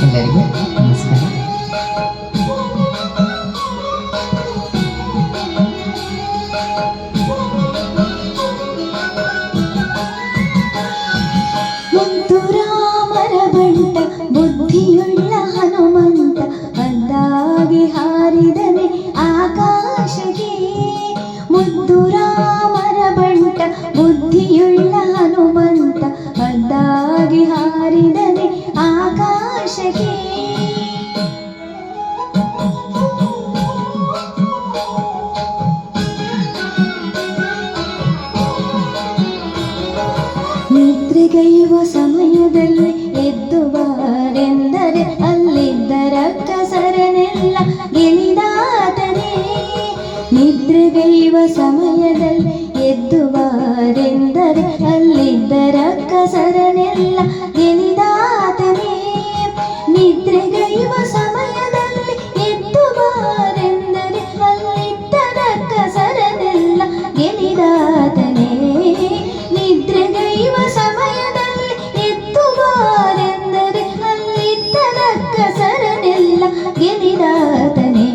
ಎಲ್ಲರಿಗೂ ನಮಸ್ಕಾರ. ಮುದ್ದು ರಾಮರ ಬಂಟ ಬುದ್ಧಿಯುಳ್ಳ ಹನುಮಂತ ಬಂದಾಗಿ ಹಾರಿದನೆ ಆಕಾಶಕ್ಕೆ. ಮುದ್ದು ರಾಮರ ಬಂಟ ಬುದ್ಧಿಯುಳ್ಳ ಹನುಮಂತ ಬಂದಾಗಿ ಹಾರಿದನೆ ಆಕಾಶಕ್ಕೆ. ನಿದ್ರೆಗೈವ ಸಮಯದಲ್ಲಿ ಎದ್ದು ಬಾರೆಂದರೆ ಅಲ್ಲಿದ್ದ ರಕ್ಕಸರನೆಲ್ಲ ಗೆಲಿದಾತನೇ. ನಿದ್ರೆಗೈವ ಸಮಯದಲ್ಲಿ ಎದ್ದು ಬಾರೆಂದರೆ ಅಲ್ಲಿದ್ದ ರಕ್ಕಸರನೆಲ್ಲ ಗೆಲಿದಾತನೇ. ನಿದ್ರೆಗೈವ ಸಮಯದಲ್ಲಿ ಎದ್ದು ಬಾರೆಂದರೆ ಅಲ್ಲಿದ್ದ ರಕ್ಕಸರನೆಲ್ಲ ಗೆಲಿದಾತನೇ. ನಿದ್ರೆಗೈವ ಸಮಯದಲ್ಲಿ ಎದ್ದು ಬಾರೆಂದರೆ ಅಲ್ಲಿದ್ದ ರಕ್ಕಸರನೆಲ್ಲ ಗೆಲಿದಾತನೇ.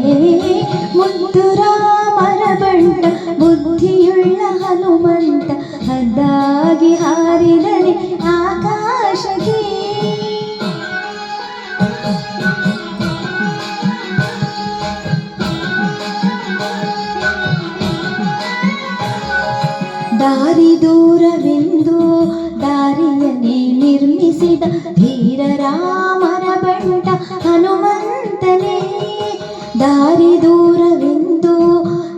ಮುದ್ದು ರಾಮರ ಬಂಟ ಬುದ್ಧಿಯುಳ್ಳ ಹನುಮಂತ ಹದ್ದಾಗಿ ಹಾರಿದನೆ ಆಕಾಶಕ್ಕೆ. ದಾರಿ ದೂರವೆಂದು ದಾರಿಯನ್ನೇ ನಿರ್ಮಿಸಿದ ಧೀರ ರಾಮರ ಬಂಟ ಹನುಮಂತನೇ. ದಾರಿ ದೂರವೆಂದು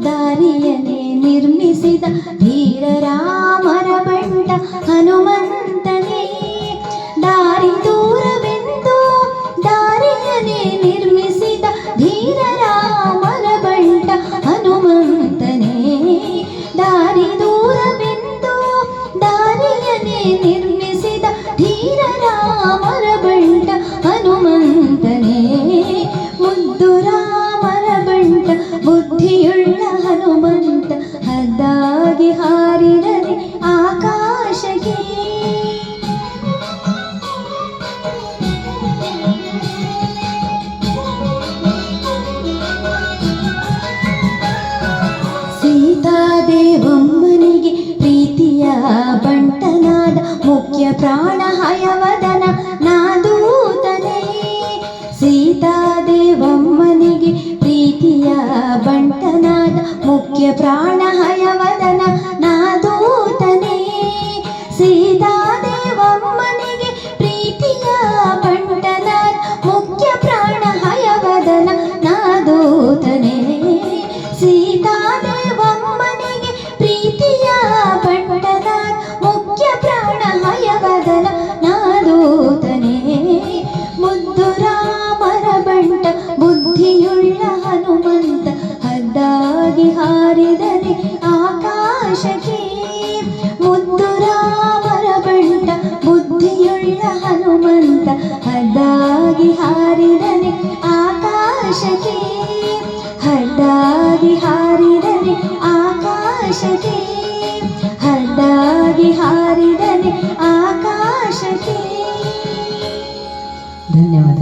ದಾರಿಯನ್ನೇ ನಿರ್ಮಿಸಿದ ಧೀರ ರಾಮರ ಬಂಟ ಹನುಮಂತನೇ. ದಾರಿ ದೂರವೆಂದು ದಾರಿಯನ್ನೇ ನಿರ್ಮಿಸಿದ ಧೀರ ರಾಮರ ಬಂಟ ಹನುಮಂತನೇ. ದಾರಿ ದೂರವೆಂದು ದಾರಿಯನ್ನೇ ನಿರ್ಮಿಸಿದ ಧೀರ ರಾಮರ ಬಂಟ ಹನುಮಂತನೇ. ಮುದ್ದು ರಾಮರ ಬಂಟ ಬುದ್ಧಿಯುಳ್ಳ ಹನುಮಂತ ಹದ್ದಾಗಿ ಹಾರಿದರೆ ಆಕಾಶಕ್ಕೆ. ಸೀತಾದೇವಮ್ಮನಿಗೆ ಪ್ರೀತಿಯ ಬಂಟನಾದ ಮುಖ್ಯ ಪ್ರಾಣ ಹಯವದನ ನಾದೂತನೇ. ಸೀತಾದೇವಮ್ಮನಿಗೆ ಪ್ರೀತಿಯ ಬಂಟನಾದ ಮುಖ್ಯ ಪ್ರಾಣ ಹಯವದನ ನಾದೂತನೇ. ಸೀತಾದೇವಮ್ಮನಿಗೆ ಪ್ರೀತಿಯ ಬಂಟನಾದ ಮುಖ್ಯ ಪ್ರಾಣ ಹಯವದನ ನಾದೂತನೇ. ಸೀತಾದೇವಮ್ಮನಿಗೆ ಪ್ರೀತಿಯ ಬಂಟನಾದ ಮುಖ್ಯ ಪ್ರಾಣ ಹಯವದನ ನಾದೂತನೇ. ಮುದ್ದು ರಾಮರ ಬಂಟ ಬುದ್ಧಿಯುಳ್ಳ ಹನುಮಂತ ಹದ್ದಾಗಿ ಹಾರಿದನೆ ಆಕಾಶಕ್ಕೆ. ಮುದ್ದು ರಾಮರ ಬಂಟ ಬುದ್ಧಿಯುಳ್ಳ ಹನುಮಂತ ಹದ್ದಾಗಿ ಹಾರಿದನೆ ಆಕಾಶಕ್ಕೆ. ಹದ್ದಾಗಿ ಹಾರಿದನೆ ಆಕಾಶಕ್ಕೆ. ಹದ್ದಾಗಿ ಹಾರಿದನೆ ಆಕಾಶಕ್ಕೆ. ಧನ್ಯವಾದ.